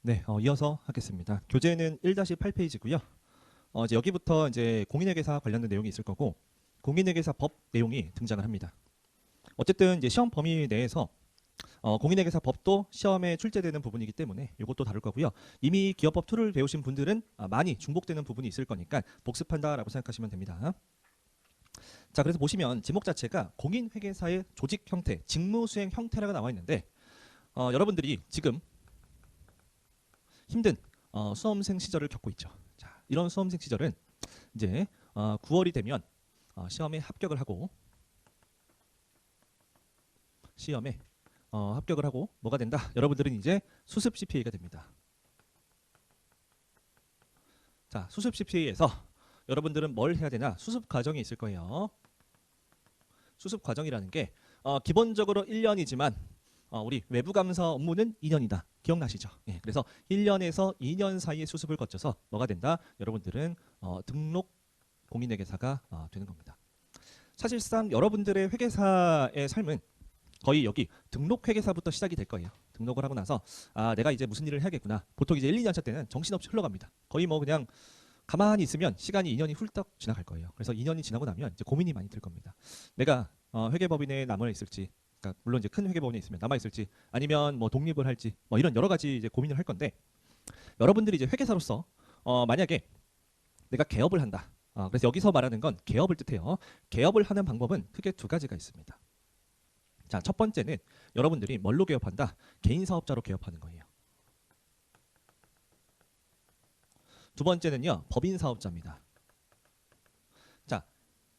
네, 이어서 하겠습니다. 교재는 1-8페이지고요. 이제 여기부터 이제 공인회계사 관련된 내용이 있을 거고 공인회계사 법 내용이 등장을 합니다. 어쨌든 이제 시험 범위 내에서 공인회계사 법도 시험에 출제되는 부분이기 때문에 이것도 다룰 거고요. 이미 기업법 2를 배우신 분들은 많이 중복되는 부분이 있을 거니까 복습한다라고 생각하시면 됩니다. 자, 그래서 보시면 제목 자체가 공인회계사의 조직 형태, 직무 수행 형태라고 나와 있는데 여러분들이 지금 힘든 수험생 시절을 겪고 있죠. 자, 이런 수험생 시절은 이제 9월이 되면 시험에 합격을 하고 뭐가 된다? 여러분들은 이제 수습 CPA가 됩니다. 자, 수습 CPA에서 여러분들은 뭘 해야 되나? 수습 과정이 있을 거예요. 수습 과정이라는 게 기본적으로 1년이지만 우리 외부 감사 업무는 2년이다. 기억나시죠? 예, 그래서 1년에서 2년 사이의 수습을 거쳐서 뭐가 된다? 여러분들은 등록 공인회계사가 되는 겁니다. 사실상 여러분들의 회계사의 삶은 거의 여기 등록회계사부터 시작이 될 거예요. 등록을 하고 나서 내가 이제 무슨 일을 해야겠구나. 보통 이제 1, 2년차 때는 정신없이 흘러갑니다. 거의 뭐 그냥 가만히 있으면 시간이 2년이 훌떡 지나갈 거예요. 그래서 2년이 지나고 나면 이제 고민이 많이 들 겁니다. 내가 회계법인에 남아 있을지, 그러니까 물론 이제 큰 회계법인에 있으면 남아 있을지, 아니면 뭐 독립을 할지, 뭐 이런 여러 가지 이제 고민을 할 건데, 여러분들이 이제 회계사로서 만약에 내가 개업을 한다. 그래서 여기서 말하는 건 개업을 뜻해요. 개업을 하는 방법은 크게 두 가지가 있습니다. 자, 첫 번째는 여러분들이 뭘로 개업한다? 개인 사업자로 개업하는 거예요. 두 번째는요, 법인 사업자입니다. 자,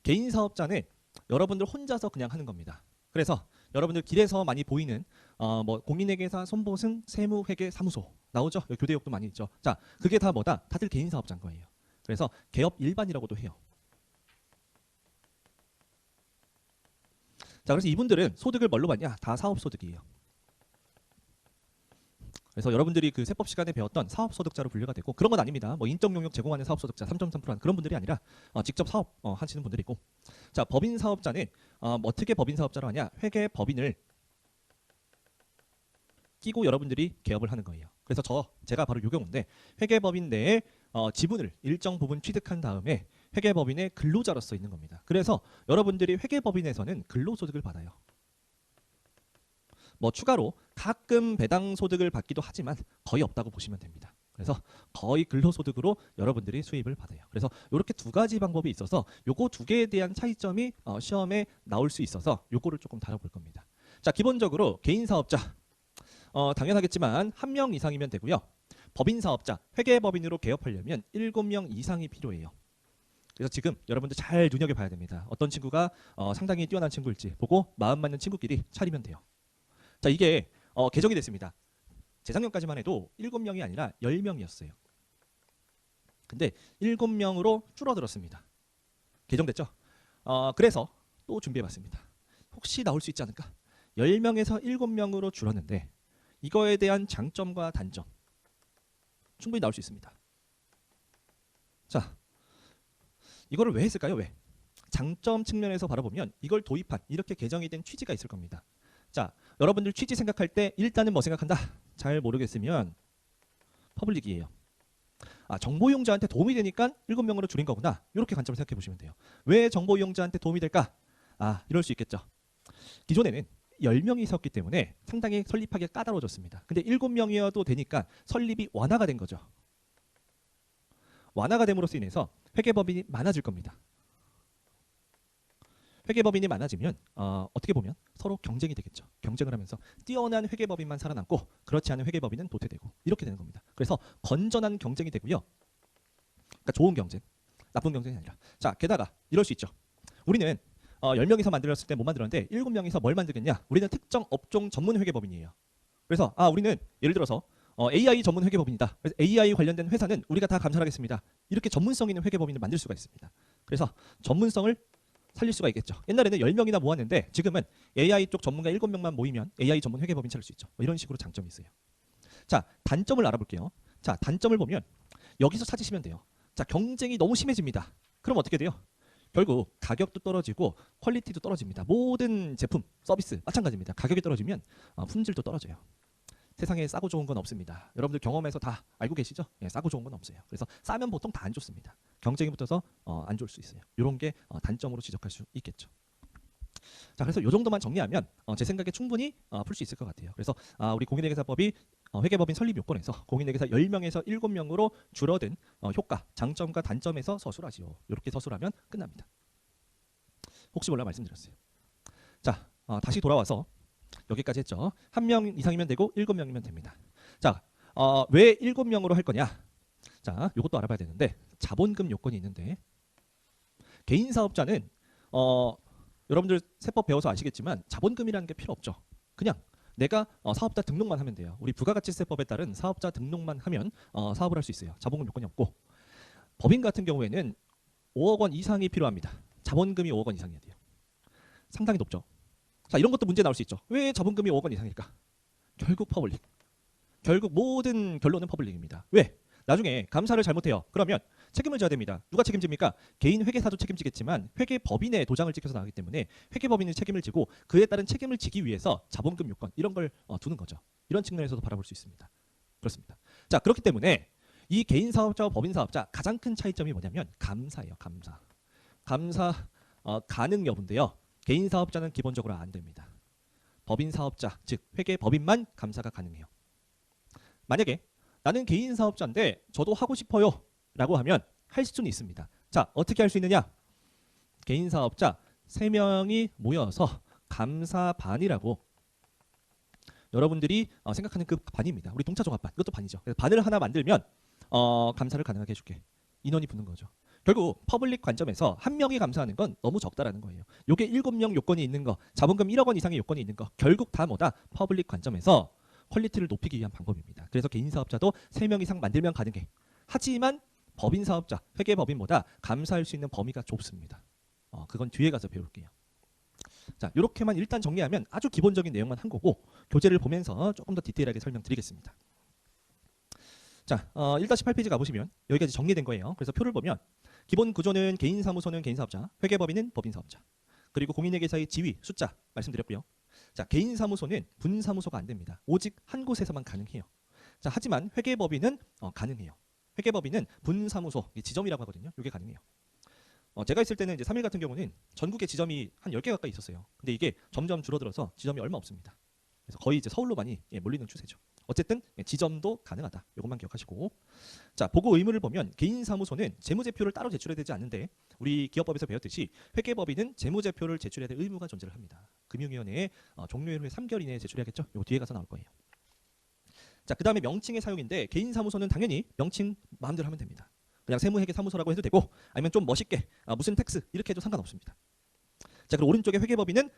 개인 사업자는 여러분들 혼자서 그냥 하는 겁니다. 그래서 여러분들 길에서 많이 보이는 뭐 공인회계사, 손보승, 세무회계사무소 나오죠? 교대역도 많이 있죠. 자, 그게 다 뭐다? 다들 개인 사업자인 거예요. 그래서 개업 일반이라고도 해요. 자, 그래서 이분들은 소득을 뭘로 받냐? 다 사업소득이에요. 그래서 여러분들이 그 세법 시간에 배웠던 사업소득자로 분류가 되고, 그런 건 아닙니다. 뭐 인적 용역 제공하는 사업소득자 3.3%는 그런 분들이 아니라 직접 사업 하시는 분들이고, 자, 법인 사업자는 어떻게 법인 사업자로 하냐? 회계 법인을 끼고 여러분들이 개업을 하는 거예요. 그래서 제가 바로 요 경우인데, 회계법인 내에 지분을 일정 부분 취득한 다음에 회계법인의 근로자로서 있는 겁니다. 그래서 여러분들이 회계법인에서는 근로소득을 받아요. 뭐 추가로 가끔 배당 소득을 받기도 하지만 거의 없다고 보시면 됩니다. 그래서 거의 근로소득으로 여러분들이 수입을 받아요. 그래서 이렇게 두 가지 방법이 있어서 요거 두 개에 대한 차이점이 시험에 나올 수 있어서 요거를 조금 다뤄볼 겁니다. 자, 기본적으로 개인 사업자 당연하겠지만 1명 이상이면 되고요. 법인 사업자, 회계법인으로 개업하려면 7명 이상이 필요해요. 그래서 지금 여러분들 잘 눈여겨봐야 됩니다. 어떤 친구가 상당히 뛰어난 친구일지 보고 마음 맞는 친구끼리 차리면 돼요. 자, 이게 개정이 됐습니다. 재작년까지만 해도 7명이 아니라 10명이었어요. 근데 7명으로 줄어들었습니다. 개정됐죠? 그래서 또 준비해봤습니다. 혹시 나올 수 있지 않을까? 10명에서 7명으로 줄었는데 이거에 대한 장점과 단점 충분히 나올 수 있습니다. 자, 이거를 왜 했을까요? 왜? 장점 측면에서 바라보면 이걸 도입한, 이렇게 개정이 된 취지가 있을 겁니다. 자, 여러분들 취지 생각할 때 일단은 뭐 생각한다? 잘 모르겠으면 퍼블릭이에요. 정보 이용자한테 도움이 되니까 7명으로 줄인 거구나. 이렇게 관점을 생각해 보시면 돼요. 왜 정보 이용자한테 도움이 될까? 이럴 수 있겠죠. 기존에는 10명이 있었기 때문에 상당히 설립하기가 까다로워졌습니다. 근데 7명이어도 되니까 설립이 완화가 된 거죠. 완화가 됨으로써 인해서 회계법인이 많아질 겁니다. 회계법인이 많아지면 어떻게 보면 서로 경쟁이 되겠죠. 경쟁을 하면서 뛰어난 회계법인만 살아남고 그렇지 않은 회계법인은 도태되고 이렇게 되는 겁니다. 그래서 건전한 경쟁이 되고요. 그러니까 좋은 경쟁, 나쁜 경쟁이 아니라. 자, 게다가 이럴 수 있죠. 우리는 10명이서 만들었을 때 못 만들었는데 7명이서 뭘 만들겠냐? 우리는 특정 업종 전문 회계법인이에요. 그래서 우리는 예를 들어서 AI 전문 회계법인이다. 그래서 AI 관련된 회사는 우리가 다 감찰하겠습니다. 이렇게 전문성 있는 회계법인을 만들 수가 있습니다. 그래서 전문성을 살릴 수가 있겠죠. 옛날에는 10명이나 모았는데 지금은 AI 쪽 전문가 7명만 모이면 AI 전문 회계법인 차릴 수 있죠. 뭐 이런 식으로 장점이 있어요. 자, 단점을 알아볼게요. 자, 단점을 보면 여기서 찾으시면 돼요. 자, 경쟁이 너무 심해집니다. 그럼 어떻게 돼요? 결국 가격도 떨어지고 퀄리티도 떨어집니다. 모든 제품, 서비스 마찬가지입니다. 가격이 떨어지면 품질도 떨어져요. 세상에 싸고 좋은 건 없습니다. 여러분들 경험에서 다 알고 계시죠? 예, 싸고 좋은 건 없어요. 그래서 싸면 보통 다 안 좋습니다. 경쟁이 붙어서 안 좋을 수 있어요. 이런 게 단점으로 지적할 수 있겠죠. 자, 그래서 이 정도만 정리하면 제 생각에 충분히 풀 수 있을 것 같아요. 그래서 우리 공인회계사법이 회계법인 설립 요건에서 공인회계사 10명에서 7명으로 줄어든 효과, 장점과 단점에서 서술하지요. 이렇게 서술하면 끝납니다. 혹시 몰라 말씀드렸어요. 자, 다시 돌아와서 여기까지 했죠. 1명 이상이면 되고 7명이면 됩니다. 자, 왜 7명으로 할 거냐? 자, 이것도 알아봐야 되는데 자본금 요건이 있는데 개인 사업자는 여러분들 세법 배워서 아시겠지만 자본금이라는 게 필요 없죠. 그냥 내가 사업자 등록만 하면 돼요. 우리 부가가치세법에 따른 사업자 등록만 하면 사업을 할 수 있어요. 자본금 요건이 없고 법인 같은 경우에는 5억 원 이상이 필요합니다. 자본금이 5억 원 이상이어야 돼요. 상당히 높죠. 자, 이런 것도 문제 나올 수 있죠. 왜 자본금이 5억 원 이상일까? 결국 퍼블릭. 결국 모든 결론은 퍼블릭입니다. 왜? 나중에 감사를 잘못해요. 그러면 책임을 져야 됩니다. 누가 책임집니까? 개인 회계사도 책임지겠지만 회계법인의 도장을 찍혀서 나가기 때문에 회계법인이 책임을 지고 그에 따른 책임을 지기 위해서 자본금 요건 이런 걸 두는 거죠. 이런 측면에서도 바라볼 수 있습니다. 그렇습니다. 자, 그렇기 때문에 이 개인 사업자와 법인 사업자 가장 큰 차이점이 뭐냐면 감사예요. 감사 가능 여부인데요. 개인 사업자는 기본적으로 안 됩니다. 법인 사업자, 즉 회계법인만 감사가 가능해요. 만약에 나는 개인 사업자인데 저도 하고 싶어요 라고 하면 할 수는 있습니다. 자, 어떻게 할 수 있느냐? 개인 사업자 3명이 모여서 감사반이라고 여러분들이 생각하는 그 반입니다. 우리 동차종합반, 이것도 반이죠. 그래서 반을 하나 만들면 감사를 가능하게 해줄게. 인원이 붙는 거죠. 결국 퍼블릭 관점에서 1명이 감사하는 건 너무 적다라는 거예요. 요게 7명 요건이 있는 거, 자본금 1억 원 이상의 요건이 있는 거, 결국 다 뭐다? 퍼블릭 관점에서 퀄리티를 높이기 위한 방법입니다. 그래서 개인 사업자도 3명 이상 만들면 가능해. 하지만 법인 사업자, 회계법인보다 감사할 수 있는 범위가 좁습니다. 그건 뒤에 가서 배울게요. 자, 이렇게만 일단 정리하면 아주 기본적인 내용만 한 거고 교재를 보면서 조금 더 디테일하게 설명드리겠습니다. 자, 1-8페이지 가보시면 여기까지 정리된 거예요. 그래서 표를 보면 기본 구조는 개인 사무소는 개인 사업자, 회계법인은 법인 사업자, 그리고 공인회계사의 지위, 숫자 말씀드렸고요. 자, 개인 사무소는 분사무소가 안 됩니다. 오직 한 곳에서만 가능해요. 자, 하지만 회계법인은 가능해요. 회계법인은 분사무소, 지점이라고 하거든요. 이게 가능해요. 제가 있을 때는 이제 3일 같은 경우는 전국에 지점이 한 10개 가까이 있었어요. 근데 이게 점점 줄어들어서 지점이 얼마 없습니다. 그래서 거의 이제 서울로 많이 몰리는 추세죠. 어쨌든 지점도 가능하다. 이것만 기억하시고. 자, 보고 의무를 보면 개인 사무소는 재무제표를 따로 제출해야 되지 않는데 우리 기업법에서 배웠듯이 회계법인은 재무제표를 제출해야 될 의무가 존재를 합니다. 금융위원회에 종료일 후에 3개월 이내에 제출해야겠죠. 이거 뒤에 가서 나올 거예요. 자, 그 다음에 명칭의 사용인데 개인 사무소는 당연히 명칭 마음대로 하면 됩니다. 그냥 세무회계사무소라고 해도 되고 아니면 좀 멋있게 무슨 텍스 이렇게 해도 상관없습니다. 자, 그리고 오른쪽에 회계법인은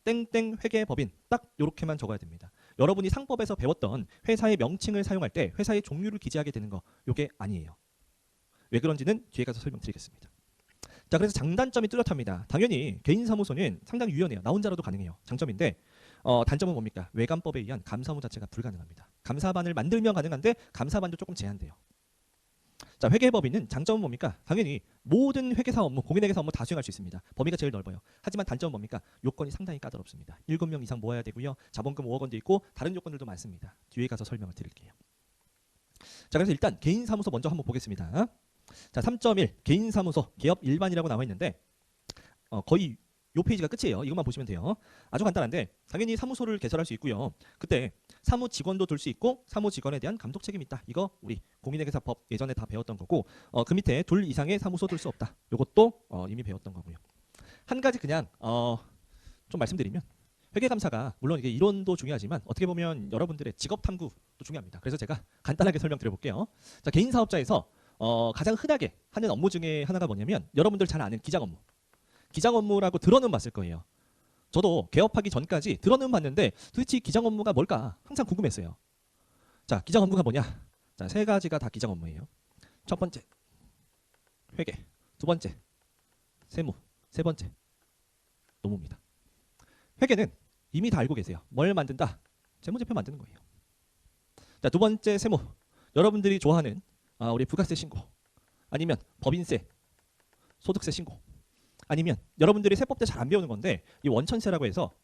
땡땡 회계법인 딱 이렇게만 적어야 됩니다. 여러분이 상법에서 배웠던 회사의 명칭을 사용할 때 회사의 종류를 기재하게 되는 거 이게 아니에요. 왜 그런지는 뒤에 가서 설명드리겠습니다. 자, 그래서 장단점이 뚜렷합니다. 당연히 개인 사무소는 상당히 유연해요. 나 혼자라도 가능해요. 장점인데 단점은 뭡니까? 외감법에 의한 감사무 자체가 불가능합니다. 감사반을 만들면 가능한데 감사반도 조금 제한돼요. 자, 회계법인은 장점은 뭡니까? 당연히 모든 회계사 업무, 공인회계사 업무 다 수행할 수 있습니다. 범위가 제일 넓어요. 하지만 단점은 뭡니까? 요건이 상당히 까다롭습니다. 7명 이상 모아야 되고요. 자본금 5억 원도 있고 다른 요건들도 많습니다. 뒤에 가서 설명을 드릴게요. 자, 그래서 일단 개인 사무소 먼저 한번 보겠습니다. 자, 3.1 개인 사무소 개업 일반이라고 나와 있는데 거의 요 페이지가 끝이에요. 이것만 보시면 돼요. 아주 간단한데 당연히 사무소를 개설할 수 있고요. 그때 사무 직원도 둘 수 있고 사무 직원에 대한 감독 책임이 있다. 이거 우리 공인회계사법 예전에 다 배웠던 거고 그 밑에 둘 이상의 사무소 둘 수 없다. 이것도 이미 배웠던 거고요. 한 가지 그냥 좀 말씀드리면 회계감사가 물론 이게 이론도 중요하지만 어떻게 보면 여러분들의 직업 탐구도 중요합니다. 그래서 제가 간단하게 설명드려볼게요. 자, 개인 사업자에서 가장 흔하게 하는 업무 중에 하나가 뭐냐면 여러분들 잘 아는 기장 업무. 기장 업무라고 들어는 봤을 거예요. 저도 개업하기 전까지 들어는 봤는데 도대체 기장 업무가 뭘까 항상 궁금했어요. 자, 기장 업무가 뭐냐? 자, 3가지가 다 기장 업무예요. 첫 번째 회계, 두 번째 세무, 세 번째 노무입니다. 회계는 이미 다 알고 계세요. 뭘 만든다? 재무제표 만드는 거예요. 자, 두 번째 세무, 여러분들이 좋아하는 우리 부가세 신고 아니면 법인세, 소득세 신고 아니면 여러분들이 세법 때 잘 안 배우는 건데 이 원천세라고 해서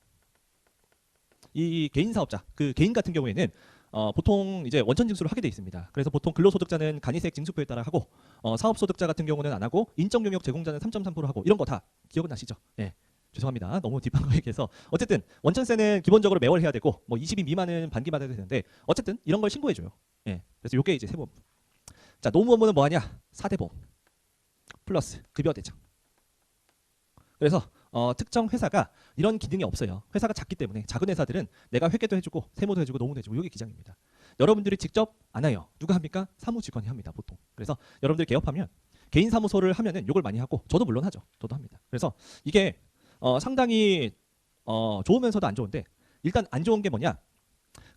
이 개인 사업자, 그 개인 같은 경우에는 보통 이제 원천 징수를 하게 돼 있습니다. 그래서 보통 근로소득자는 간이세액 징수표에 따라 하고 사업소득자 같은 경우는 안 하고 인적용역 제공자는 3.3% 하고 이런 거 다 기억은 나시죠? 예. 죄송합니다. 너무 딥한 거 얘기해서 어쨌든 원천세는 기본적으로 매월 해야 되고 뭐 20인 미만은 반기 받아야 되는데 어쨌든 이런 걸 신고해 줘요. 예. 그래서 요게 이제 세보험. 자, 노무업무는 뭐 하냐? 4대 보험 플러스 급여 대장. 그래서 특정 회사가 이런 기능이 없어요. 회사가 작기 때문에 작은 회사들은 내가 회계도 해주고 세무도 해주고 노무도 해주고 이게 기장입니다. 여러분들이 직접 안 해요. 누가 합니까? 사무직원이 합니다. 보통. 그래서 여러분들 개업하면 개인 사무소를 하면은 이걸 많이 하고 저도 물론 하죠. 저도 합니다. 그래서 이게 상당히 좋으면서도 안 좋은데 일단 안 좋은 게 뭐냐?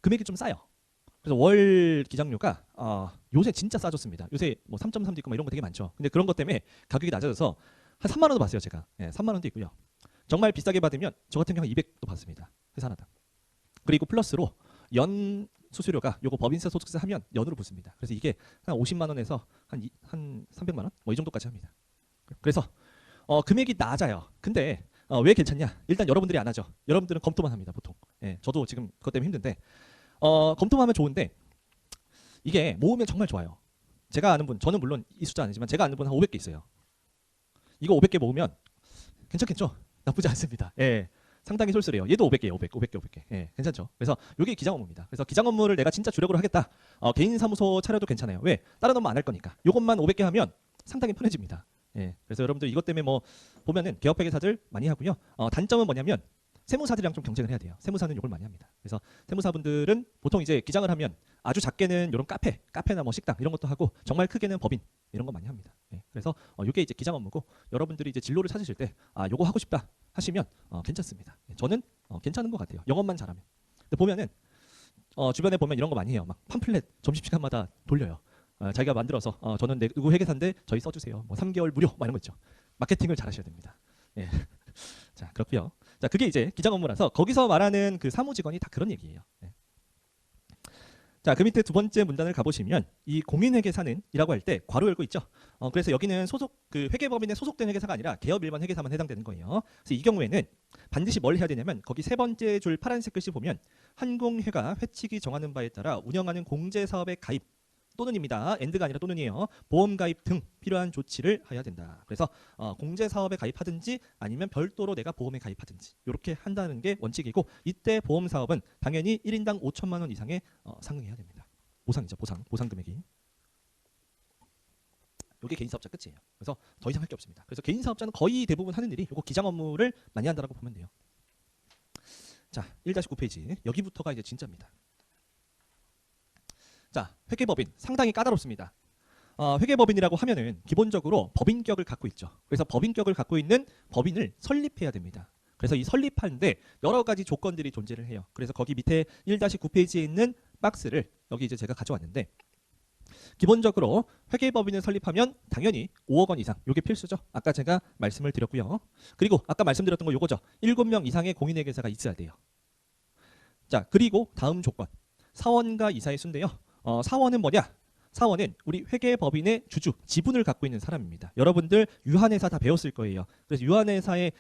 금액이 좀 싸요. 그래서 월 기장료가 요새 진짜 싸졌습니다. 요새 뭐 3.3도 있고 막 이런 거 되게 많죠. 근데 그런 것 때문에 가격이 낮아져서 한 3만 원도 받았어요, 제가. 예, 3만 원도 있고요. 정말 비싸게 받으면 저 같은 경우 200도 받습니다. 회사 하나당. 그리고 플러스로 연 수수료가 요거 법인세 소득세 하면 연으로 붙습니다. 그래서 이게 한 50만 원에서 한 300만 원? 뭐 이 정도까지 합니다. 그래서 금액이 낮아요. 근데 왜 괜찮냐? 일단 여러분들이 안 하죠. 여러분들은 검토만 합니다, 보통. 예, 저도 지금 그것 때문에 힘든데 검토만 하면 좋은데 이게 모으면 정말 좋아요. 제가 아는 분, 저는 물론 이 숫자 아니지만 제가 아는 분 한 500개 있어요. 이거 500개 모으면 괜찮겠죠? 나쁘지 않습니다. 예. 상당히 쏠쏠해요. 얘도 500개예요. 500개. 예, 괜찮죠? 그래서 이게 기장 업무입니다. 그래서 기장 업무를 내가 진짜 주력으로 하겠다. 개인 사무소 차려도 괜찮아요. 왜? 다른 업무 안 할 거니까. 요것만 500개 하면 상당히 편해집니다. 예. 그래서 여러분들 이것 때문에 뭐 보면은 개업 회계사들 많이 하고요. 단점은 뭐냐면 세무사들이랑 좀 경쟁을 해야 돼요. 세무사는 이걸 많이 합니다. 그래서 세무사분들은 보통 이제 기장을 하면 아주 작게는 이런 카페나 뭐 식당 이런 것도 하고 정말 크게는 법인 이런 거 많이 합니다. 예. 그래서 이게 이제 기장 업무고 여러분들이 이제 진로를 찾으실 때 요거 하고 싶다 하시면 괜찮습니다. 예. 저는 괜찮은 것 같아요. 영업만 잘하면. 근데 보면은 주변에 보면 이런 거 많이 해요. 막 팜플렛 점심시간마다 돌려요. 자기가 만들어서 저는 누구 회계사인데 저희 써주세요. 뭐 3개월 무료 막 이런 거 있죠. 마케팅을 잘하셔야 됩니다. 예. 자, 그렇고요. 자, 그게 이제 기장 업무라서 거기서 말하는 그 사무직원이 다 그런 얘기예요. 네. 자, 그 밑에 두 번째 문단을 가보시면 이 공인회계사는 이라고 할 때 괄호 열고 있죠. 그래서 여기는 그 회계법인에 소속된 회계사가 아니라 개업 일반 회계사만 해당되는 거예요. 그래서 이 경우에는 반드시 뭘 해야 되냐면 거기 세 번째 줄 파란색 글씨 보면 한공회가 회칙이 정하는 바에 따라 운영하는 공제사업에 가입 또는입니다. 엔드가 아니라 또는이에요. 보험 가입 등 필요한 조치를 해야 된다. 그래서 공제 사업에 가입하든지 아니면 별도로 내가 보험에 가입하든지 이렇게 한다는 게 원칙이고 이때 보험 사업은 당연히 1인당 5천만 원 이상에 상응해야 됩니다. 보상이죠. 보상 금액이. 이게 개인 사업자 끝이에요. 그래서 더 이상 할 게 없습니다. 그래서 개인 사업자는 거의 대부분 하는 일이 이거 기장 업무를 많이 한다라고 보면 돼요. 자, 1-9페이지. 여기부터가 이제 진짜입니다. 자, 회계법인 상당히 까다롭습니다. 회계법인이라고 하면은 기본적으로 법인격을 갖고 있죠. 그래서 법인격을 갖고 있는 법인을 설립해야 됩니다. 그래서 이 설립하는데 여러 가지 조건들이 존재를 해요. 그래서 거기 밑에 1-9페이지에 있는 박스를 여기 이제 제가 가져왔는데 기본적으로 회계법인을 설립하면 당연히 5억 원 이상 이게 필수죠. 아까 제가 말씀을 드렸고요. 그리고 아까 말씀드렸던 거 요거죠. 7명 이상의 공인회계사가 있어야 돼요. 자, 그리고 다음 조건 사원과 이사의 수인데요. 사원은 뭐냐? 사원은 우리 회계법인의 주주, 지분을 갖고 있는 사람입니다. 여러분들 유한회사 다 배웠을 거예요. 그래서 유한회사의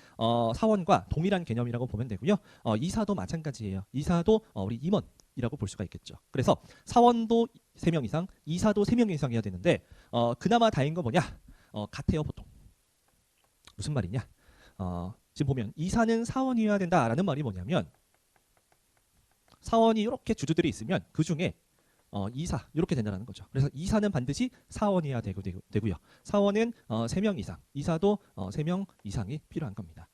사원과 동일한 개념이라고 보면 되고요. 이사도 마찬가지예요. 이사도 우리 임원이라고 볼 수가 있겠죠. 그래서 사원도 3명 이상, 이사도 3명 이상 해야 되는데 그나마 다행인 거 뭐냐? 같아요, 보통. 무슨 말이냐? 지금 보면 이사는 사원이어야 된다라는 말이 뭐냐면 사원이 이렇게 주주들이 있으면 그 중에 이사 이렇게 된다는 거죠. 그래서 이사는 반드시 사원이어야 되고요. 사원은 3명 이상, 이사도 3명 이상이 필요한 겁니다.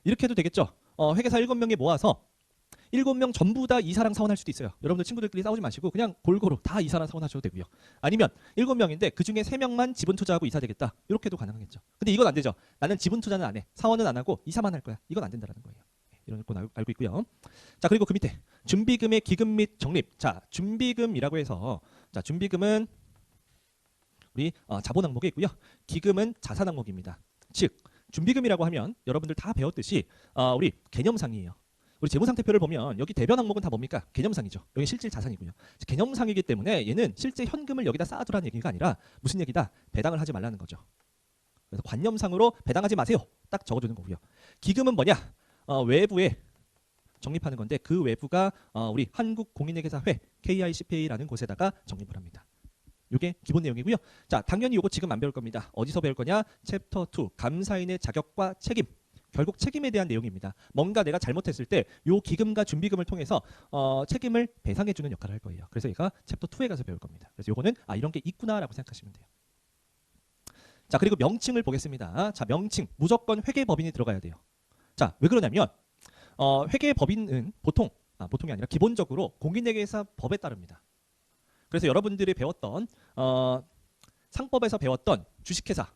이렇게 해도 되겠죠. 회계사 7명에 모아서 7명 전부 다 이사랑 사원 할 수도 있어요. 여러분들 친구들끼리 싸우지 마시고 그냥 골고루 다 이사랑 사원 하셔도 되고요. 아니면 7명인데 그 중에 3명만 지분 투자하고 이사 되겠다. 이렇게도 가능하겠죠. 근데 이건 안 되죠. 나는 지분 투자는 안 해. 사원은 안 하고 이사만 할 거야. 이건 안 된다는 거예요. 이런 건 알고 있고요. 자, 그리고 그 밑에 준비금의 기금 및 적립. 자, 준비금이라고 해서 자, 준비금은 우리 자본 항목에 있고요. 기금은 자산 항목입니다. 즉, 준비금이라고 하면 여러분들 다 배웠듯이 우리 개념상이에요. 우리 재무상태표를 보면 여기 대변 항목은 다 뭡니까? 개념상이죠. 여기 실질 자산이고요. 개념상이기 때문에 얘는 실제 현금을 여기다 쌓아두라는 얘기가 아니라 무슨 얘기다? 배당을 하지 말라는 거죠. 그래서 관념상으로 배당하지 마세요. 딱 적어주는 거고요. 기금은 뭐냐? 외부에 적립하는 건데 그 외부가 우리 한국공인회계사회 KICPA라는 곳에다가 적립을 합니다. 이게 기본 내용이고요. 자, 당연히 이거 지금 안 배울 겁니다. 어디서 배울 거냐? 챕터 2 감사인의 자격과 책임. 결국 책임에 대한 내용입니다. 뭔가 내가 잘못했을 때 요 기금과 준비금을 통해서 책임을 배상해 주는 역할을 할 거예요. 그래서 얘가 챕터 2에 가서 배울 겁니다. 그래서 요거는 이런 게 있구나라고 생각하시면 돼요. 자, 그리고 명칭을 보겠습니다. 자, 명칭 무조건 회계법인이 들어가야 돼요. 자, 왜 그러냐면 회계법인은 보통이 아니라 기본적으로 공인회계사 법에 따릅니다. 그래서 여러분들이 배웠던 상법에서 배웠던 주식회사,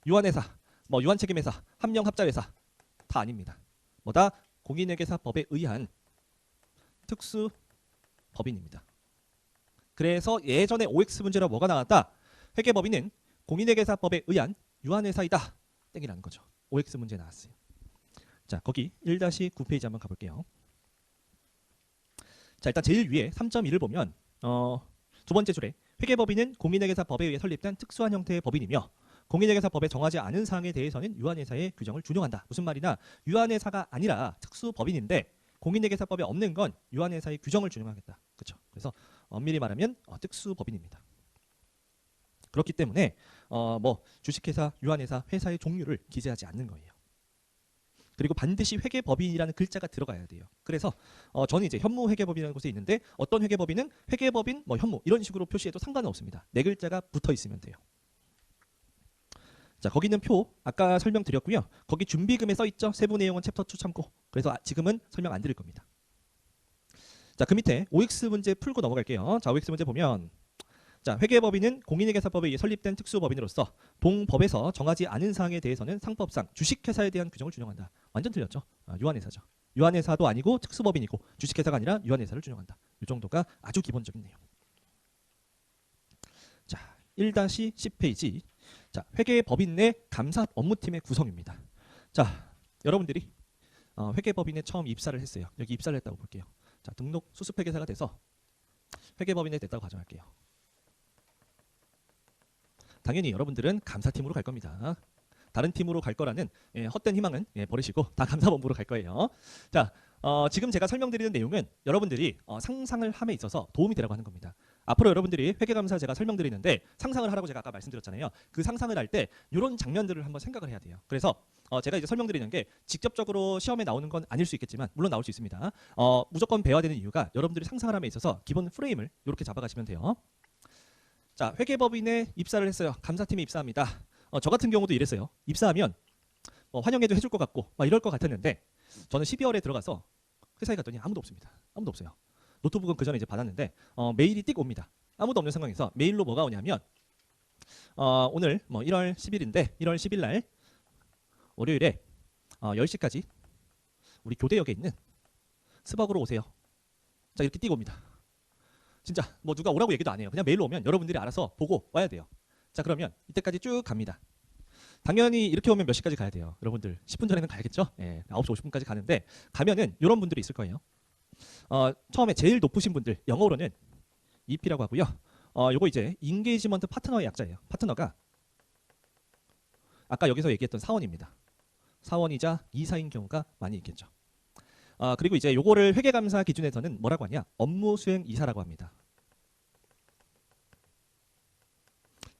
유한회사, 유한책임회사, 함령합자회사 다 아닙니다. 뭐다? 공인회계사법에 의한 특수법인입니다. 그래서 예전에 OX 문제로 뭐가 나왔다? 회계법인은 공인회계사법에 의한 유한회사이다. 땡이라는 거죠. OX 문제 나왔어요. 자, 거기 1-9페이지 한번 가볼게요. 자, 일단 제일 위에 3.1을 보면 두 번째 줄에 회계법인은 공인회계사법에 의해 설립된 특수한 형태의 법인이며 공인회계사법에 정하지 않은 사항에 대해서는 유한회사의 규정을 준용한다. 무슨 말이냐? 유한회사가 아니라 특수법인인데 공인회계사법에 없는 건 유한회사의 규정을 준용하겠다. 그렇죠? 그래서 엄밀히 말하면 특수법인입니다. 그렇기 때문에 주식회사, 유한회사, 회사의 종류를 기재하지 않는 거예요. 그리고 반드시 회계법인이라는 글자가 들어가야 돼요. 그래서 저는 이제 현무회계법인이라는 곳에 있는데 어떤 회계법인은 회계법인, 현무 이런 식으로 표시해도 상관은 없습니다. 네 글자가 붙어 있으면 돼요. 자, 거기 있는 표 아까 설명드렸고요. 거기 준비금에 써 있죠. 세부 내용은 챕터 2 참고. 그래서 지금은 설명 안 드릴 겁니다. 자, 그 밑에 OX 문제 풀고 넘어갈게요. 자, OX 문제 보면 자, 회계법인은 공인회계사법에 의해 설립된 특수법인으로서 동법에서 정하지 않은 사항에 대해서는 상법상 주식회사에 대한 규정을 준용한다. 완전 틀렸죠. 유한회사죠. 유한회사도 아니고 특수법인이고 주식회사가 아니라 유한회사를 준용한다. 이 정도가 아주 기본적인 내용. 자, 1-10페이지. 자, 회계법인 내 감사 업무팀의 구성입니다. 자, 여러분들이 회계법인에 처음 입사를 했어요. 여기 입사를 했다고 볼게요. 자, 등록 수습회계사가 돼서 회계법인에 됐다고 가정할게요. 당연히 여러분들은 감사팀으로 갈 겁니다. 다른 팀으로 갈 거라는 헛된 희망은 버리시고 다 감사본부로 갈 거예요. 자, 지금 제가 설명드리는 내용은 여러분들이 상상을 함에 있어서 도움이 되라고 하는 겁니다. 앞으로 여러분들이 회계감사 제가 설명드리는데 상상을 하라고 제가 아까 말씀드렸잖아요. 그 상상을 할 때 이런 장면들을 한번 생각을 해야 돼요. 그래서 제가 이제 설명드리는 게 직접적으로 시험에 나오는 건 아닐 수 있겠지만 물론 나올 수 있습니다. 무조건 배워야 되는 이유가 여러분들이 상상을 함에 있어서 기본 프레임을 이렇게 잡아가시면 돼요. 자, 회계법인에 입사를 했어요. 감사팀에 입사합니다. 저 같은 경우도 이랬어요. 입사하면 환영회도 해줄 것 같고 막 이럴 것 같았는데 저는 12월에 들어가서 회사에 갔더니 아무도 없습니다. 아무도 없어요. 노트북은 그 전에 이제 받았는데 메일이 띡 옵니다. 아무도 없는 상황에서 메일로 뭐가 오냐면 오늘 1월 10일인데 1월 10일 날 월요일에 10시까지 우리 교대역에 있는 스벅으로 오세요. 자, 이렇게 띡 옵니다. 진짜 누가 오라고 얘기도 안 해요. 그냥 메일로 오면 여러분들이 알아서 보고 와야 돼요. 자, 그러면 이때까지 쭉 갑니다. 당연히 이렇게 오면 몇 시까지 가야 돼요. 여러분들 10분 전에는 가야겠죠. 9시 50분까지 가는데 가면은 이런 분들이 있을 거예요. 처음에 제일 높으신 분들 영어로는 EP라고 하고요. 요거 이제 인게이지먼트 파트너의 약자예요. 파트너가 아까 여기서 얘기했던 사원입니다. 사원이자 이사인 경우가 많이 있겠죠. 그리고 이제 요거를 회계감사 기준에서는 뭐라고 하냐? 업무 수행 이사라고 합니다.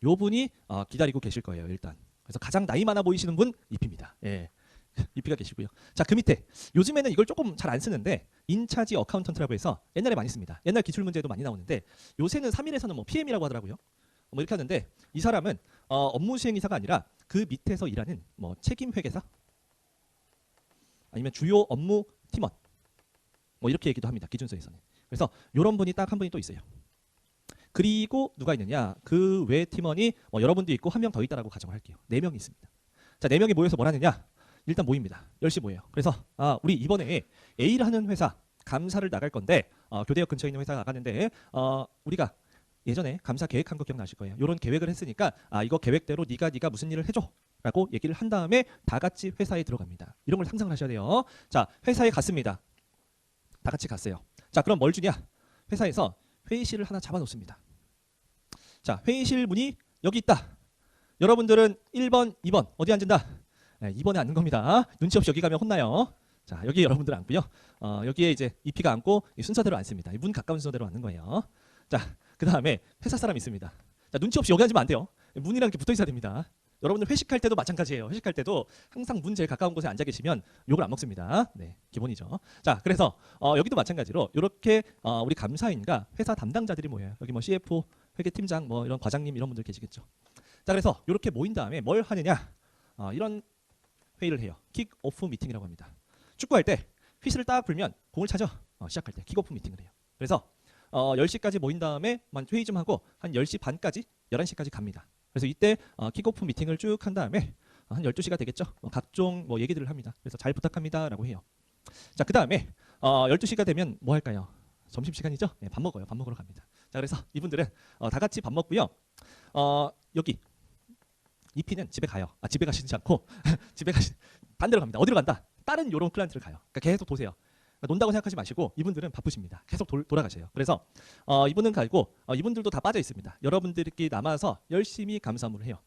요 분이 기다리고 계실 거예요, 일단. 그래서 가장 나이 많아 보이시는 분 EP입니다. EP가 계시고요. 자, 그 밑에 요즘에는 이걸 조금 잘 안 쓰는데 인차지 어카운턴트라고 해서 옛날에 많이 씁니다. 옛날 기출 문제도 많이 나오는데 요새는 3일에서는 PM이라고 하더라고요. 이렇게 하는데 이 사람은 업무 수행 이사가 아니라 그 밑에서 일하는 책임 회계사 아니면 주요 업무 팀원 이렇게 얘기도 합니다. 기준서에서는. 그래서 이런 분이 딱 한 분이 또 있어요. 그리고 누가 있느냐? 그 외 팀원이 여러분도 있고 한 명 더 있다라고 가정할게요. 4명이 있습니다. 자, 4명이 모여서 뭘 하느냐? 일단 모입니다. 10시 모여요. 그래서 우리 이번에 A를 하는 회사 감사를 나갈 건데 교대역 근처에 있는 회사 나가는데 우리가 예전에 감사 계획한 거 기억나실 거예요. 이런 계획을 했으니까 이거 계획대로 네가 무슨 일을 해줘 라고 얘기를 한 다음에 다 같이 회사에 들어갑니다. 이런 걸 상상을 하셔야 돼요. 자, 회사에 갔습니다. 다 같이 갔어요. 자, 그럼 뭘 주냐? 회사에서 회의실을 하나 잡아놓습니다. 자, 회의실 문이 여기 있다. 여러분들은 1번, 2번 어디 앉는다? 2번에 앉는 겁니다. 눈치 없이 여기 가면 혼나요. 자, 여기 여러분들 앉고요. 여기에 이제 EP가 앉고 이 순서대로 앉습니다. 문 가까운 순서대로 앉는 거예요. 자, 그 다음에 회사 사람 있습니다. 자, 눈치 없이 여기 앉으면 안 돼요. 문이랑 이렇게 붙어 있어야 됩니다. 여러분들 회식할 때도 마찬가지예요. 회식할 때도 항상 문 제일 가까운 곳에 앉아 계시면 욕을 안 먹습니다. 네, 기본이죠. 자, 그래서 여기도 마찬가지로 이렇게 우리 감사인과 회사 담당자들이 모여요. 여기 뭐 CFO, 회계팀장, 뭐 이런 과장님 이런 분들 계시겠죠. 자, 그래서 이렇게 모인 다음에 뭘 하느냐? 이런 회의를 해요. 킥오프 미팅이라고 합니다. 축구할 때 휘슬을 딱 불면 공을 차죠. 시작할 때 킥오프 미팅을 해요. 그래서 10시까지 모인 다음에 회의 좀 하고 한 10시 반까지 11시까지 갑니다. 그래서 이때 킥오프 미팅을 쭉 한 다음에 한 12시가 되겠죠. 각종 뭐 얘기들을 합니다. 그래서 잘 부탁합니다라고 해요. 자, 그다음에 12시가 되면 뭐 할까요? 점심시간이죠. 네, 밥 먹어요. 밥 먹으러 갑니다. 자, 그래서 이분들은 다 같이 밥 먹고요. 여기 EP는 집에 가요. 집에 가시지 않고 반대로 갑니다. 어디로 간다? 다른 요런 클라이언트를 가요. 그러니까 계속 도세요. 그러니까 논다고 생각하지 마시고 이분들은 바쁘십니다. 계속 돌아가셔요. 그래서 이분은 가고 이분들도 다 빠져 있습니다. 여러분들끼리 남아서 열심히 감사 업무를 해요.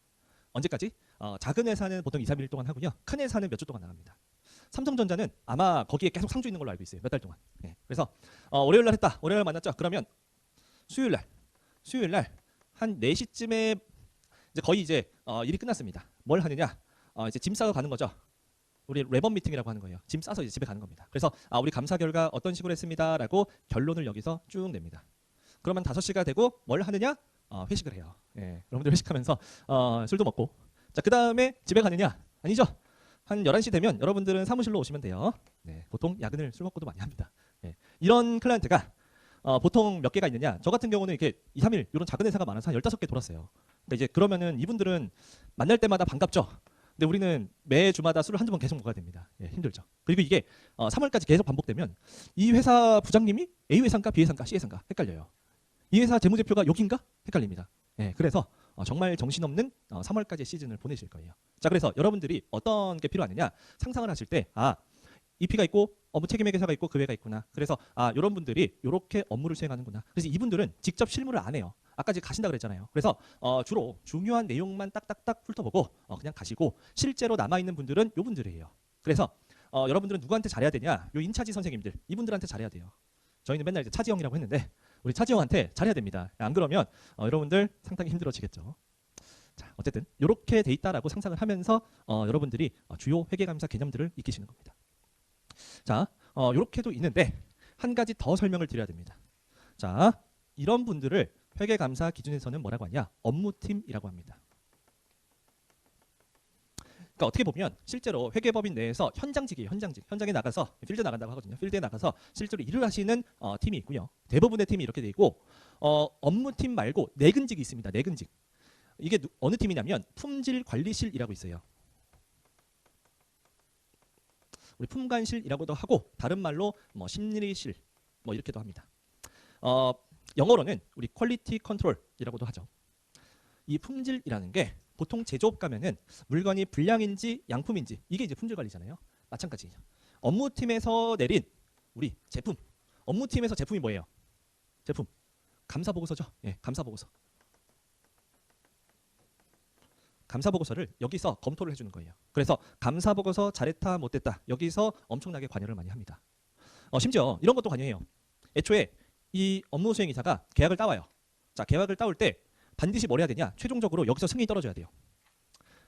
언제까지? 작은 회사는 보통 2, 3일 동안 하고요. 큰 회사는 몇 주 동안 나갑니다. 삼성전자는 아마 거기에 계속 상주 있는 걸로 알고 있어요. 몇 달 동안. 네. 그래서 월요일 날 했다. 월요일 날 만났죠. 그러면 수요일 날 한 4시쯤에 이제 거의 이제 일이 끝났습니다. 뭘 하느냐? 이제 짐 싸러 가는 거죠. 우리 랩업 미팅이라고 하는 거예요. 짐 싸서 이제 집에 가는 겁니다. 그래서 우리 감사 결과 어떤 식으로 했습니다라고 결론을 여기서 쭉 냅니다. 그러면 5시가 되고 뭘 하느냐? 회식을 해요. 예, 여러분들 회식하면서 술도 먹고. 자, 그 다음에 집에 가느냐? 아니죠. 한 11시 되면 여러분들은 사무실로 오시면 돼요. 네, 보통 야근을 술 먹고도 많이 합니다. 예, 이런 클라이언트가 보통 몇 개가 있느냐? 저 같은 경우는 이렇게 2, 3일 이런 작은 회사가 많아서 한 15개 돌았어요. 근데 이제 그러면은 이분들은 만날 때마다 반갑죠. 근데 우리는 매주마다 술을 한두 번 계속 먹어야 됩니다. 예, 힘들죠. 그리고 이게 3월까지 계속 반복되면 이 회사 부장님이 A 회사인가 B 회사인가 C 회사인가 헷갈려요. 이 회사 재무제표가 여긴가 헷갈립니다. 예, 그래서 정말 정신없는 3월까지 시즌을 보내실 거예요. 자, 그래서 여러분들이 어떤 게 필요하느냐? 상상을 하실 때 EP가 있고 업무 책임회계사가 있고 그 회가 있구나. 그래서 이런 분들이 이렇게 업무를 수행하는구나. 그래서 이분들은 직접 실무를 안 해요. 아까 이제 가신다 그랬잖아요. 그래서 주로 중요한 내용만 딱딱딱 훑어보고 그냥 가시고 실제로 남아있는 분들은 요 분들이에요. 그래서 여러분들은 누구한테 잘해야 되냐? 요 인차지 선생님들 이분들한테 잘해야 돼요. 저희는 맨날 이제 차지 형이라고 했는데 우리 차지 형한테 잘해야 됩니다. 안 그러면 여러분들 상당히 힘들어지겠죠. 자, 어쨌든 이렇게 돼 있다라고 상상을 하면서 여러분들이 주요 회계감사 개념들을 익히시는 겁니다. 자, 이렇게도 있는데 한 가지 더 설명을 드려야 됩니다. 자, 이런 분들을 회계감사 기준에서는 뭐라고 하냐? 업무팀이라고 합니다. 그러니까 어떻게 보면 실제로 회계법인 내에서 현장직이에요. 현장에 나가서 필드에 나간다고 하거든요. 필드에 나가서 실제로 일을 하시는 팀이 있고요. 대부분의 팀이 이렇게 돼 있고 업무팀 말고 내근직이 있습니다. 내근직. 이게 어느 팀이냐면 품질관리실이라고 있어요. 우리 품관실이라고도 하고 다른 말로 뭐 심리실 뭐 이렇게도 합니다. 영어로는 우리 퀄리티 컨트롤이라고도 하죠. 이 품질이라는 게 보통 제조업 가면은 물건이 불량인지 양품인지 이게 이제 품질 관리잖아요. 마찬가지죠. 업무팀에서 내린 우리 제품. 업무팀에서 제품이 뭐예요? 제품. 감사 보고서죠. 예, 감사 보고서. 감사 보고서를 여기서 검토를 해주는 거예요. 그래서 감사 보고서 잘했다 못했다 여기서 엄청나게 관여를 많이 합니다. 심지어 이런 것도 관여해요. 애초에 이 업무 수행이사가 계약을 따와요. 자, 계약을 따올 때 반드시 뭘 해야 되냐? 최종적으로 여기서 승인이 떨어져야 돼요.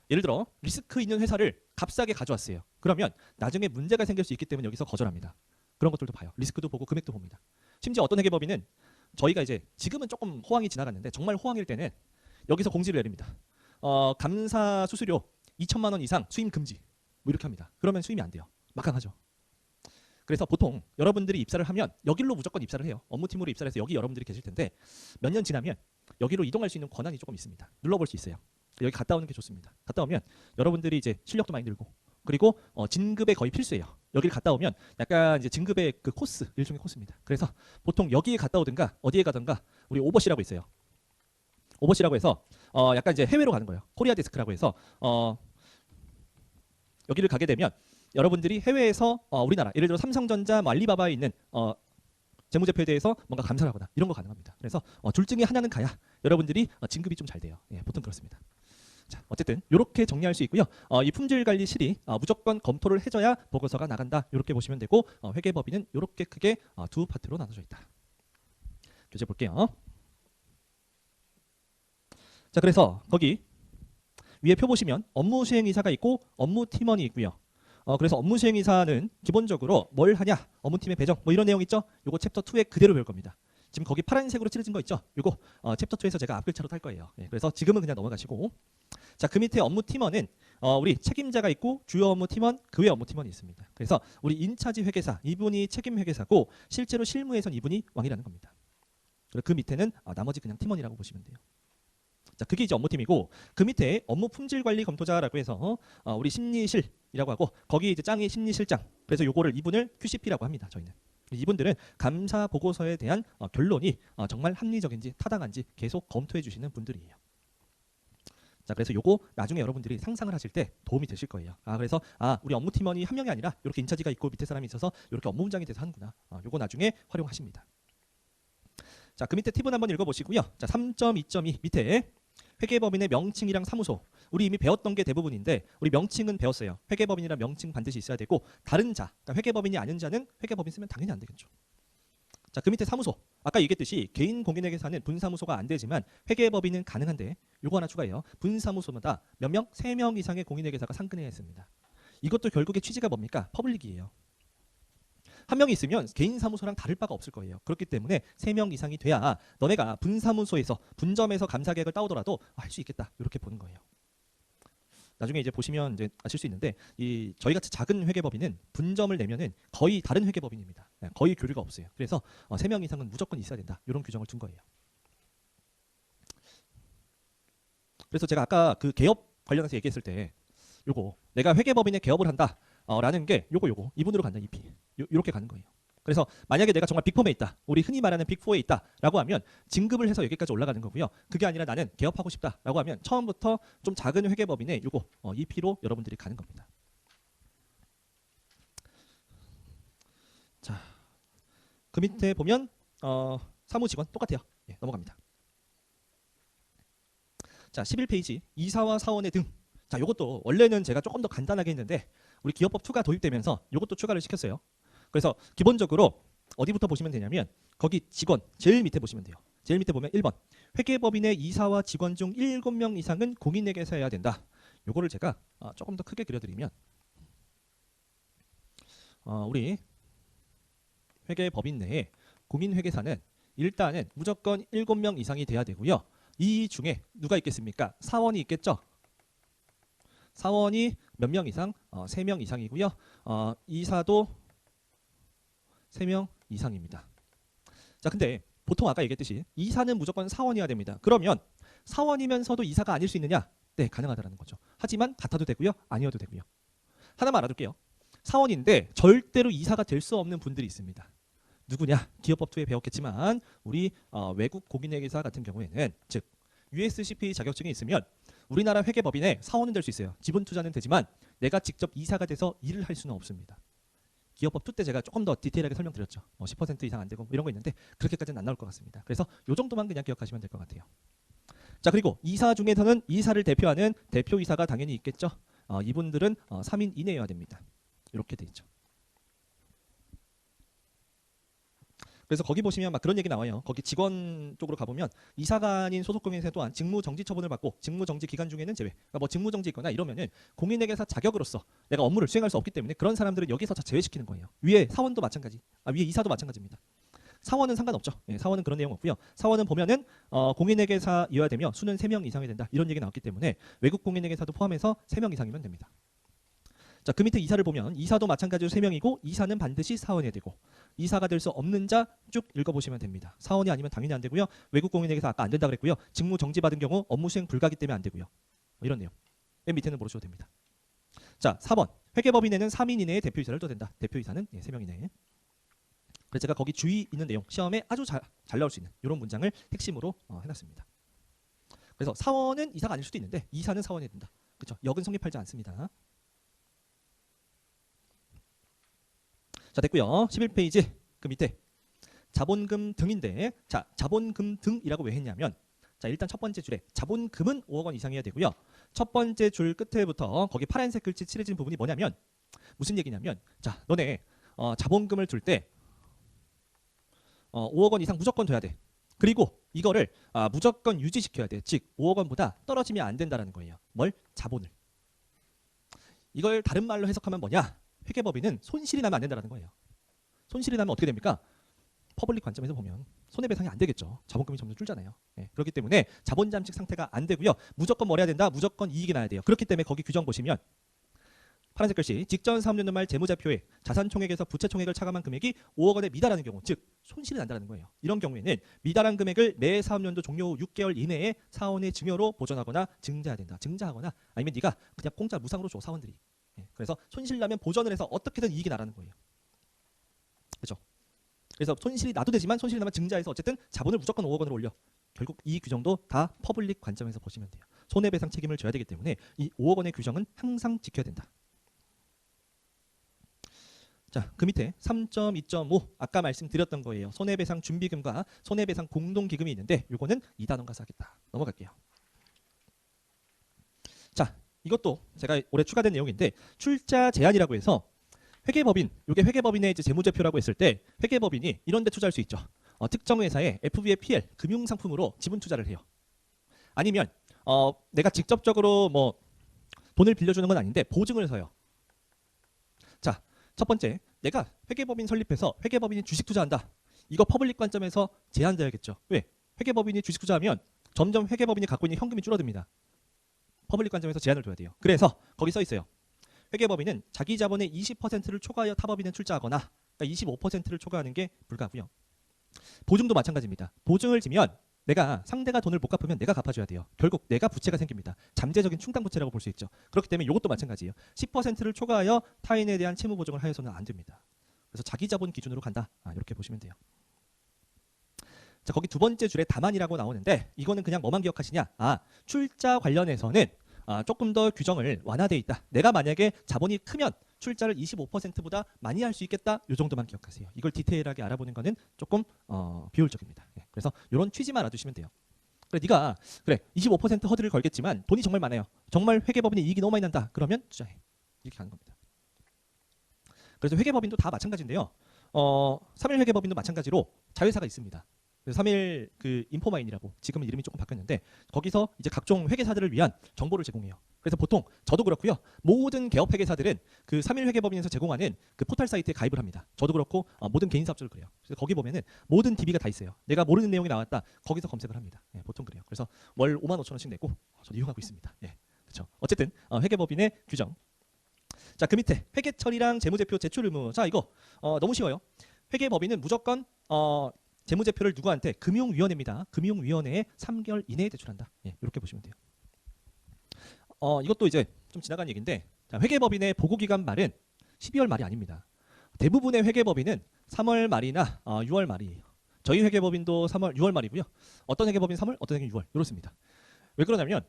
예를 들어 리스크 있는 회사를 값싸게 가져왔어요. 그러면 나중에 문제가 생길 수 있기 때문에 여기서 거절합니다. 그런 것들도 봐요. 리스크도 보고 금액도 봅니다. 심지어 어떤 회계법인은 저희가 이제 지금은 조금 호황이 지나갔는데 정말 호황일 때는 여기서 공지를 내립니다. 감사 수수료 2천만 원 이상 수임 금지 뭐 이렇게 합니다. 그러면 수임이 안 돼요. 막강하죠. 그래서 보통 여러분들이 입사를 하면 여기로 무조건 입사를 해요. 업무팀으로 입사를 해서 여기 여러분들이 계실 텐데 몇 년 지나면 여기로 이동할 수 있는 권한이 조금 있습니다. 눌러볼 수 있어요. 여기 갔다 오는 게 좋습니다. 갔다 오면 여러분들이 이제 실력도 많이 늘고 그리고 진급에 거의 필수예요. 여기를 갔다 오면 약간 이제 진급의 그 코스, 일종의 코스입니다. 그래서 보통 여기에 갔다 오든가 어디에 가든가 우리 오버시라고 있어요. 오버시라고 해서 약간 이제 해외로 가는 거예요. 코리아 데스크라고 해서 여기를 가게 되면 여러분들이 해외에서 우리나라 예를 들어 삼성전자, 뭐 알리바바에 있는 재무제표에 대해서 뭔가 감사를 하거나 이런 거 가능합니다. 그래서 둘 중에 하나는 가야 여러분들이 진급이 좀 잘 돼요. 예, 보통 그렇습니다. 자, 어쨌든 이렇게 정리할 수 있고요. 이 품질관리실이 무조건 검토를 해줘야 보고서가 나간다. 이렇게 보시면 되고 회계법인은 이렇게 크게 두 파트로 나눠져 있다. 교재 볼게요. 자, 그래서 거기 위에 표 보시면 업무 수행이사가 있고 업무 팀원이 있고요. 그래서 업무 수행이사는 기본적으로 뭘 하냐, 업무팀의 배정, 뭐 이런 내용 있죠. 요거 챕터 2에 그대로 배울 겁니다. 지금 거기 파란색으로 칠해진 거 있죠. 요거 챕터 2에서 제가 앞글자로 탈 거예요. 예, 그래서 지금은 그냥 넘어가시고. 자, 그 밑에 업무 팀원은 우리 책임자가 있고 주요 업무 팀원, 그 외 업무 팀원이 있습니다. 그래서 우리 인차지 회계사 이분이 책임 회계사고 실제로 실무에선 이분이 왕이라는 겁니다. 그리고 그 밑에는 나머지 그냥 팀원이라고 보시면 돼요. 자, 그게 이제 업무팀이고 그 밑에 업무 품질 관리 검토자라고 해서 우리 심리실이라고 하고 거기 이제 짱이 심리실장. 그래서 요거를 이분을 QCP라고 합니다. 저희는. 이분들은 감사 보고서에 대한 결론이 정말 합리적인지 타당한지 계속 검토해 주시는 분들이에요. 자, 그래서 요거 나중에 여러분들이 상상을 하실 때 도움이 되실 거예요. 그래서 우리 업무팀원이 한 명이 아니라 이렇게 인차지가 있고 밑에 사람이 있어서 이렇게 업무 분장이 돼서 하는구나. 요거 나중에 활용하십니다. 자, 그 밑에 팁은 한번 읽어보시고요. 자, 3.2.2 밑에 회계법인의 명칭이랑 사무소. 우리 이미 배웠던 게 대부분인데 우리 명칭은 배웠어요. 회계법인이란 명칭 반드시 있어야 되고 다른 자, 그러니까 회계법인이 아닌 자는 회계법인 쓰면 당연히 안 되겠죠. 자, 그 밑에 사무소. 아까 얘기했듯이 개인 공인회계사는 분사무소가 안 되지만 회계법인은 가능한데 요거 하나 추가해요. 분사무소마다 몇 명? 3명 이상의 공인회계사가 상근해야 했습니다. 이것도 결국에 취지가 뭡니까? 퍼블릭이에요. 한 명이 있으면 개인 사무소랑 다를 바가 없을 거예요. 그렇기 때문에 3명 이상이 돼야 너네가 분사무소에서 분점에서 감사 계획을 따오더라도 할 수 있겠다. 이렇게 보는 거예요. 나중에 이제 보시면 이제 아실 수 있는데 저희 같이 작은 회계법인은 분점을 내면은 거의 다른 회계법인입니다. 거의 교류가 없어요. 그래서 3명 이상은 무조건 있어야 된다. 이런 규정을 둔 거예요. 그래서 제가 아까 그 개업 관련해서 얘기했을 때 요거 내가 회계법인에 개업을 한다. 라는 게 요거 이분으로 간다. EP. 요렇게 가는 거예요. 그래서 만약에 내가 정말 빅4에 있다. 우리 흔히 말하는 빅4에 있다라고 하면 진급을 해서 여기까지 올라가는 거고요. 그게 아니라 나는 개업하고 싶다라고 하면 처음부터 좀 작은 회계법인에 요거 EP로 여러분들이 가는 겁니다. 자, 그 밑에 보면 사무직원 똑같아요. 예, 넘어갑니다. 자, 11페이지 이사와 사원의 등. 자, 요것도 원래는 제가 조금 더 간단하게 했는데 우리 기업법 2가 도입되면서 요것도 추가를 시켰어요. 그래서 기본적으로 어디부터 보시면 되냐면 거기 직원 제일 밑에 보시면 돼요. 제일 밑에 보면 1번 회계법인의 이사와 직원 중 7명 이상은 공인회계사여야 된다. 요거를 제가 조금 더 크게 그려드리면 우리 회계법인 내에 공인회계사는 일단은 무조건 7명 이상이 돼야 되고요. 이 중에 누가 있겠습니까? 사원이 있겠죠. 사원이 몇 명 이상? 3명 이상이고요. 이사도 3명 이상입니다. 자, 근데 보통 아까 얘기했듯이 이사는 무조건 사원이어야 됩니다. 그러면 사원이면서도 이사가 아닐 수 있느냐? 네, 가능하다라는 거죠. 하지만 같아도 되고요. 아니어도 되고요. 하나만 알아둘게요. 사원인데 절대로 이사가 될 수 없는 분들이 있습니다. 누구냐? 기업법 2에 배웠겠지만 우리 외국 공인회계사 같은 경우에는 즉 USCPA 자격증이 있으면 우리나라 회계법인에 사원은 될 수 있어요. 지분 투자는 되지만 내가 직접 이사가 돼서 일을 할 수는 없습니다. 기업법 2 때 제가 조금 더 디테일하게 설명드렸죠. 10% 이상 안 되고 이런 거 있는데 그렇게까지는 안 나올 것 같습니다. 그래서 요 정도만 그냥 기억하시면 될 것 같아요. 자, 그리고 이사 중에서는 이사를 대표하는 대표이사가 당연히 있겠죠. 이분들은 3인 이내여야 됩니다. 이렇게 돼 있죠. 그래서 거기 보시면 막 그런 얘기 나와요. 거기 직원 쪽으로 가보면 이사가 아닌 소속 공인회사 또한 직무정지 처분을 받고 직무정지 기간 중에는 제외. 그러니까 뭐 직무정지 있거나 이러면은 공인회계사 자격으로서 내가 업무를 수행할 수 없기 때문에 그런 사람들은 여기서 다 제외시키는 거예요. 위에 사원도 마찬가지. 위에 이사도 마찬가지입니다. 사원은 상관없죠. 예, 사원은 그런 내용 없고요. 사원은 보면은 공인회계사여야 되며 수는 3명 이상이 된다. 이런 얘기 나왔기 때문에 외국 공인회계사도 포함해서 3명 이상이면 됩니다. 자, 그 밑에 이사를 보면 이사도 마찬가지로 3명이고 이사는 반드시 사원이 되고 이사가 될 수 없는 자 쭉 읽어보시면 됩니다. 사원이 아니면 당연히 안 되고요. 외국 공인회계사 아까 안 된다 그랬고요. 직무 정지 받은 경우 업무 수행 불가기 때문에 안 되고요. 이런 내용. 맨 밑에는 모르셔도 됩니다. 자, 4번 회계법인에는 3인 이내에 대표이사를 둬야 된다. 대표이사는 3명 이내에. 그래서 제가 거기 주의 있는 내용 시험에 아주 잘 나올 수 있는 이런 문장을 핵심으로 해놨습니다. 그래서 사원은 이사가 아닐 수도 있는데 이사는 사원이 된다. 그렇죠? 역은 성립하지 않습니다. 자, 됐고요. 11페이지 그 밑에 자본금 등인데 자, 자본금 등이라고 왜 했냐면 자, 일단 첫 번째 줄에 자본금은 5억 원 이상이어야 되고요. 첫 번째 줄 끝에부터 거기 파란색 글씨 칠해진 부분이 뭐냐면 무슨 얘기냐면 자, 너네 자본금을 줄 때 5억 원 이상 무조건 둬야 돼. 그리고 이거를 무조건 유지시켜야 돼. 즉 5억 원보다 떨어지면 안 된다라는 거예요. 뭘? 자본을. 이걸 다른 말로 해석하면 뭐냐? 회계법인은 손실이 나면 안 된다라는 거예요. 손실이 나면 어떻게 됩니까? 퍼블릭 관점에서 보면 손해배상이 안 되겠죠. 자본금이 점점 줄잖아요. 네, 그렇기 때문에 자본 잠식 상태가 안 되고요. 무조건 뭘 해야 된다? 무조건 이익이 나야 돼요. 그렇기 때문에 거기 규정 보시면 파란색 글씨 직전 사업연도 말 재무제표에 자산총액에서 부채총액을 차감한 금액이 5억 원에 미달하는 경우, 즉 손실이 난다는 거예요. 이런 경우에는 미달한 금액을 매 사업연도 종료 후 6개월 이내에 사원의 증여로 보전하거나 증자해야 된다. 증자하거나 아니면 네가 그냥 공짜 무상으로 줘 사원들이. 그래서 손실 나면 보전을 해서 어떻게든 이익이 나라는 거예요. 그렇죠? 그래서 손실이 나도 되지만 손실이 나면 증자해서 어쨌든 자본을 무조건 5억 원으로 올려. 결국 이 규정도 다 퍼블릭 관점에서 보시면 돼요. 손해배상 책임을 져야 되기 때문에 이 5억 원의 규정은 항상 지켜야 된다. 자, 그 밑에 3.2.5 아까 말씀드렸던 거예요. 손해배상 준비금과 손해배상 공동기금이 있는데 이거는 2단원과 하겠다. 넘어갈게요. 자, 이것도 제가 올해 추가된 내용인데 출자 제한이라고 해서 회계법인, 이게 회계법인의 이제 재무제표라고 했을 때 회계법인이 이런 데 투자할 수 있죠. 특정 회사에 FV의 PL, 금융상품으로 지분 투자를 해요. 아니면 내가 직접적으로 뭐 돈을 빌려주는 건 아닌데 보증을 서요. 자, 첫 번째, 내가 회계법인 설립해서 회계법인이 주식 투자한다. 이거 퍼블릭 관점에서 제한돼야겠죠. 왜? 회계법인이 주식 투자하면 점점 회계법인이 갖고 있는 현금이 줄어듭니다. 퍼블릭 관점에서 제한을 둬야 돼요. 그래서 거기 써 있어요. 회계법인은 자기 자본의 20%를 초과하여 타법인에 출자하거나 그러니까 25%를 초과하는 게 불가하고요. 보증도 마찬가지입니다. 보증을 지면 내가 상대가 돈을 못 갚으면 내가 갚아줘야 돼요. 결국 내가 부채가 생깁니다. 잠재적인 충당부채라고 볼 수 있죠. 그렇기 때문에 이것도 마찬가지예요. 10%를 초과하여 타인에 대한 채무 보증을 하여서는 안 됩니다. 그래서 자기 자본 기준으로 간다. 이렇게 보시면 돼요. 자, 거기 두 번째 줄에 다만이라고 나오는데 이거는 그냥 뭐만 기억하시냐? 출자 관련해서는 조금 더 규정을 완화돼 있다. 내가 만약에 자본이 크면 출자를 25%보다 많이 할 수 있겠다. 이 정도만 기억하세요. 이걸 디테일하게 알아보는 거는 조금 비효율적입니다. 그래서 이런 취지만 알아두시면 돼요. 그래, 네가 그래 25% 허들을 걸겠지만 돈이 정말 많아요. 정말 회계법인이 이익이 너무 많이 난다. 그러면 투자해. 이렇게 가는 겁니다. 그래서 회계법인도 다 마찬가지인데요. 3일 회계법인도 마찬가지로 자회사가 있습니다. 3일 그 인포마인이라고 지금은 이름이 조금 바뀌었는데 거기서 이제 각종 회계사들을 위한 정보를 제공해요. 그래서 보통 저도 그렇고요. 모든 개업 회계사들은 그 3일 회계법인에서 제공하는 그 포털 사이트에 가입을 합니다. 저도 그렇고 모든 개인 사업자도 그래요. 그래서 거기 보면은 모든 DB가 다 있어요. 내가 모르는 내용이 나왔다. 거기서 검색을 합니다. 보통 그래요. 그래서 월 55,000원씩 내고 저도 이용하고 있습니다. 그렇죠. 어쨌든 회계법인의 규정. 자, 그 밑에 회계처리랑 재무제표 제출 의무. 자, 이거 너무 쉬워요. 회계법인은 무조건 재무제표를 누구한테? 금융위원회입니다. 금융위원회에 3개월 이내에 제출한다. 이렇게 보시면 돼요. 이것도 이제 좀 지나간 얘기인데 자, 회계법인의 보고기간 말은 12월 말이 아닙니다. 대부분의 회계법인은 3월 말이나 6월 말이에요. 저희 회계법인도 6월 말이고요. 어떤 회계법인 3월, 어떤 회계법인 6월 이렇습니다. 왜 그러냐면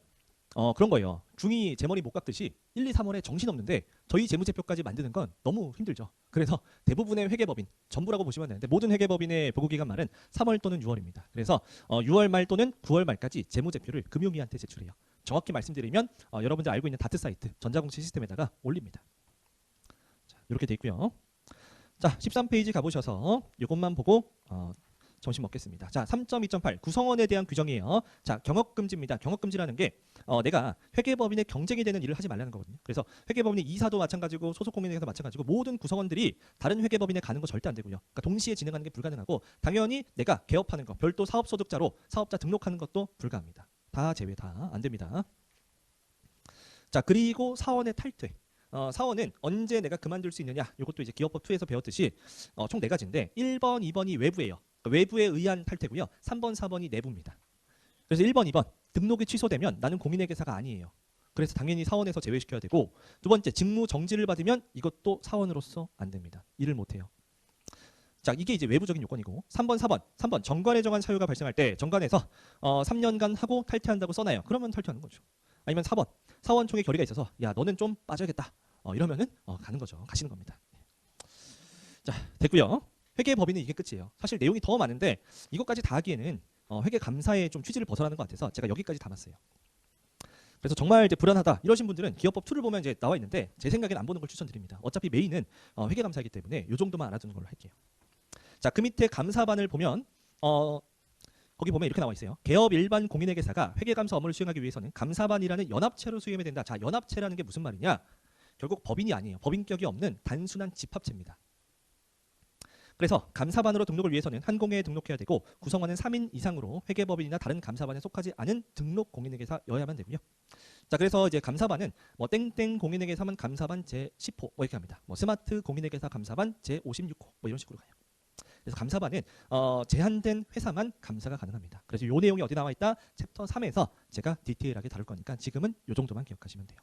그런 거예요. 중이 제 머리 못 깎듯이 1, 2, 3월에 정신없는데 저희 재무제표까지 만드는 건 너무 힘들죠. 그래서 대부분의 회계법인, 전부라고 보시면 되는데 모든 회계법인의 보고기간 말은 3월 또는 6월입니다. 그래서 6월 말 또는 9월 말까지 재무제표를 금융위한테 제출해요. 정확히 말씀드리면 여러분들 알고 있는 다트 사이트, 전자공시 시스템에다가 올립니다. 자, 이렇게 돼 있고요. 자, 13페이지 가보셔서 이것만 보고 점심 먹겠습니다. 자, 3.2.8 구성원에 대한 규정이에요. 자, 경업금지입니다. 경업금지라는 게 내가 회계법인의 경쟁이 되는 일을 하지 말라는 거거든요. 그래서 회계법인의 이사도 마찬가지고 소속공인회계도 마찬가지고 모든 구성원들이 다른 회계법인에 가는 거 절대 안 되고요. 그러니까 동시에 진행하는 게 불가능하고 당연히 내가 개업하는 거, 별도 사업소득자로 사업자 등록하는 것도 불가합니다. 다 제외 다 안 됩니다. 자, 그리고 사원의 탈퇴. 사원은 언제 내가 그만둘 수 있느냐? 이것도 이제 기업법 2에서 배웠듯이 총 4가지인데 1번, 2번이 외부예요. 그러니까 외부에 의한 탈퇴고요. 3번, 4번이 내부입니다. 그래서 1번, 2번 등록이 취소되면 나는 공인회계사가 아니에요. 그래서 당연히 사원에서 제외시켜야 되고 두 번째 직무 정지를 받으면 이것도 사원으로서 안 됩니다. 일을 못 해요. 자, 이게 이제 외부적인 요건이고 3번, 3번 정관에 정한 사유가 발생할 때 정관에서 3년간 하고 탈퇴한다고 써놔요. 그러면 탈퇴하는 거죠. 아니면 4번 사원 총회 결의가 있어서 야 너는 좀 빠져야겠다. 이러면은 가는 거죠. 가시는 겁니다. 자, 됐고요. 회계법인은 이게 끝이에요. 사실 내용이 더 많은데 이것까지 다 하기에는 회계 감사의 좀 취지를 벗어나는 것 같아서 제가 여기까지 담았어요. 그래서 정말 이제 불안하다 이러신 분들은 기업법 2를 보면 이제 나와 있는데 제 생각엔 안 보는 걸 추천드립니다. 어차피 메인은 회계 감사이기 때문에 이 정도만 알아두는 걸로 할게요. 자, 그 밑에 감사반을 보면 거기 보면 이렇게 나와 있어요. 개업 일반 공인회계사가 회계감사 업무를 수행하기 위해서는 감사반이라는 연합체로 수임해야 된다. 자, 연합체라는 게 무슨 말이냐? 결국 법인이 아니에요. 법인격이 없는 단순한 집합체입니다. 그래서 감사반으로 등록을 위해서는 한 공회에 등록해야 되고 구성원은 3인 이상으로 회계법인이나 다른 감사반에 속하지 않은 등록 공인회계사여야만 되고요. 자, 그래서 이제 감사반은 뭐 땡땡 공인회계사만 감사반 제10호 뭐 이렇게 합니다. 뭐 스마트 공인회계사 감사반 제56호 뭐 이런 식으로 가요. 그래서 감사반은 제한된 회사만 감사가 가능합니다. 그래서 이 내용이 어디 나와 있다? 챕터 3에서 제가 디테일하게 다룰 거니까 지금은 이 정도만 기억하시면 돼요.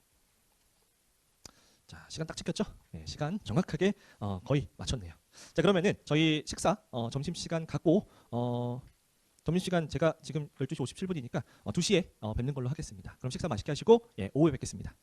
자, 시간 딱 지켰죠? 네, 시간 정확하게 거의 맞췄네요. 자, 그러면은 저희 식사 점심시간 갖고 점심시간 제가 지금 12시 57분이니까 2시에 뵙는 걸로 하겠습니다. 그럼 식사 맛있게 하시고 오후에 뵙겠습니다.